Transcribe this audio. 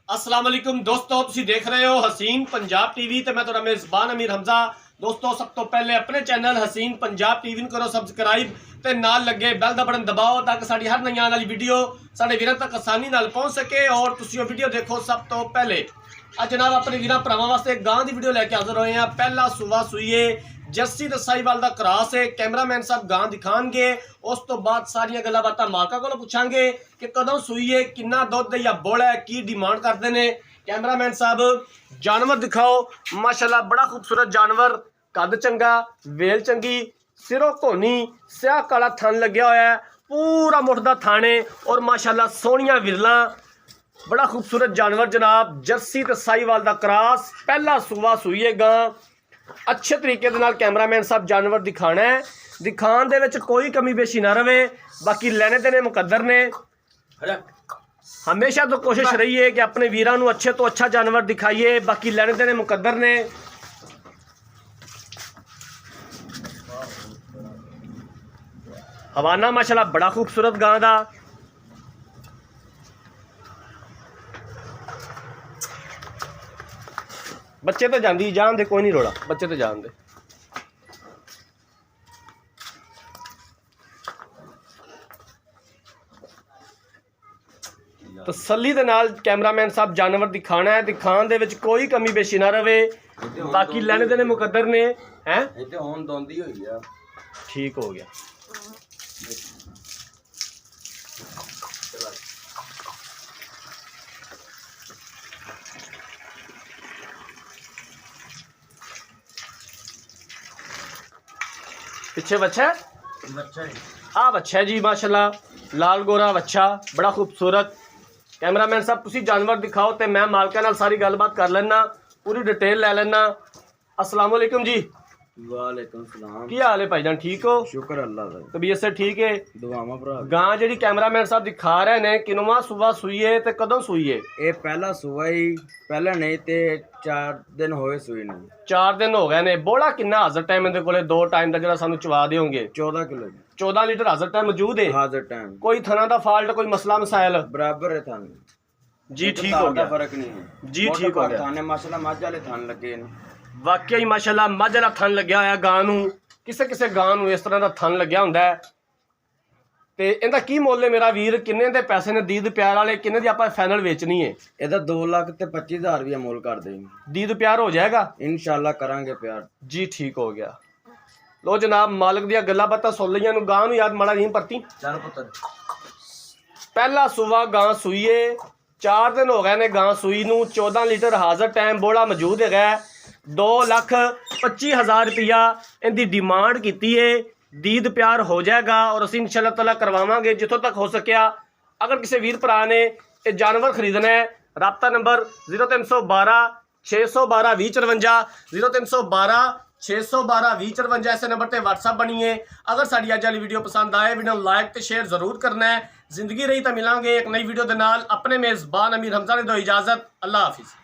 अस्सलाम वालेकुम दोस्तों, तुसीं देख रहे हो हसीन पंजाब टीवी ते मैं तुहाडा मेज़बान अमीर हमजा। दोस्तों, सब तो पहले अपने चैनल हसीन पंजाब टीवी नूं करो सबसक्राइब ते नाल लगे बैल दा बटन दबाओ ताकि साडी हर नई आने वाली वीडियो साडे वीरां तक आसानी नाल पहुंच सके और तुसीं वो वीडियो देखो सब तो पहले। अज जनाब अपने वीरां भरावां वास्ते गां दी वीडियो लैके हाज़र होए हैं। पहला सूआ सूईए जर्सी ते साहिवाल दा क्रॉस है। कैमरामैन साहब गां दिखाणगे, उस तो बाद सारियां गल्लां बातां मालकां कोलों पुछांगे कि कदों सूई है, किन्ना दुध या बोला है, की डिमांड करदे ने। कैमरामैन साहब जानवर दिखाओ। माशाल्लाह बड़ा खूबसूरत जानवर, कद चंगा, वेल चंगी, सिरों घोनी, स्याह काला थन लग्या होया है, पूरा मुठदा थाने और माशाल्लाह सोहणियां विरलां। बड़ा खूबसूरत जानवर जनाब, जर्सी ते साहिवाल दा क्रॉस, पहला सूआ सूई है गां। अच्छे तरीके दे नाल कैमरामैन साहब जानवर दिखाना है, दिखाण दे विच कोई कमी बेशी ना रवे। बाकी लेने देने मुकद्दर ने। हमेशा तो कोशिश रही है कि अपने वीरां नूं अच्छे तो अच्छा जानवर दिखाइए, बाकी लेने देने मुकद्दर ने। हवाना माशाल्लाह बड़ा खूबसूरत गां दा। बच्चे तो जांदी, जान दे, कोई नहीं रोड़ा, बच्चे तो जान दे। तसल्ली दे नाल कैमरामैन साहब जानवर दिखाना है, दिखाण दे विच कोई कमी बेशी ना रवे। बाकी लेने देने मुकद्दर ने हैं। ठीक हो गया। पीछे बच्चा आ बच्चा जी माशाल्लाह, लाल गोरा बच्चा बड़ा खूबसूरत। कैमरामैन साहब तुसी जानवर दिखाओ तो मैं मालका नाल सारी गलबात कर लेना, पूरी डिटेल ले लेना। अस्सलाम वालेकुम जी। वालेकुम सलाम। की हाल है भाईजान, ठीक हो? शुक्र अल्लाह दा। तबीयत से ठीक है? दुआवां भरा। गां जी कैमरामैन साहब दिखा रहे ने, किनवा सूआ सूई है ते कदों सूई है? ये पहला सुआ ही, पहला नहीं ते 4 दिन होए सुई नहीं। 4 दिन हो गए ने। बोला किन्ना हाजर टाइम इहदे कोले 2 टाइम दा जेड़ा सानू चवा देओगे? 14 किलो 14 लीटर हाजर टाइम मौजूद है। हाजर टाइम। कोई थना दा फाल्ट, कोई मसला मसाइल? बराबर है थान जी ठीक हो गया। फर्क नहीं है जी ठीक हो गया। थाने माशाल्लाह मझ वाले थान लगे ने। वाकई माशाल्लाह मझ वाला थन लग्या होया गां नूं। किसे किसे गां नूं इस तरह दा थन लग्या हुंदा है। ते इहदा की मुੱਲ है मेरा वीर? किन्ने दे पैसे ने दीद प्यार वाले? किन्ने दी आपां फाइनल वेचनी है? ਇਹਦਾ 2,25,000 रुपया मोल कर देंगे। दीद प्यार हो जाएगा इंशाल्लाह करांगे प्यार। जी ठीक हो गया। लो जनाब, मालिक दियां गल्लां बातां सुन लईआं नूं। गां नूं याद माड़ा नहीं परती। चल पुत्र। पहला सूआ गां सूईए, 4 दिन हो गए ने गां सूई नूं। 14 लीटर हाजर टाइम बोला मौजूद है। 2,25,000 रुपया इनकी डिमांड की है। दीद प्यार हो जाएगा और असीं इंशाअल्लाह ताला करवावांगे जितों तक हो सकिया। अगर किसी वीर भरा ने ये जानवर खरीदना है, राब्ता नंबर 0312 612 2054, 0312 612 2054 ऐसे नंबर पर व्हाट्सअप बनी है। अगर साड़ी अज वाली वीडियो पसंद आए, वीडियो लाइक तो शेयर जरूर करना है। जिंदगी रही तो मिलांगे एक नई वीडियो के नाल। अपने मेज़बान अमीर हमजा ने दो इजाज़त। अल्लाह हाफिज़।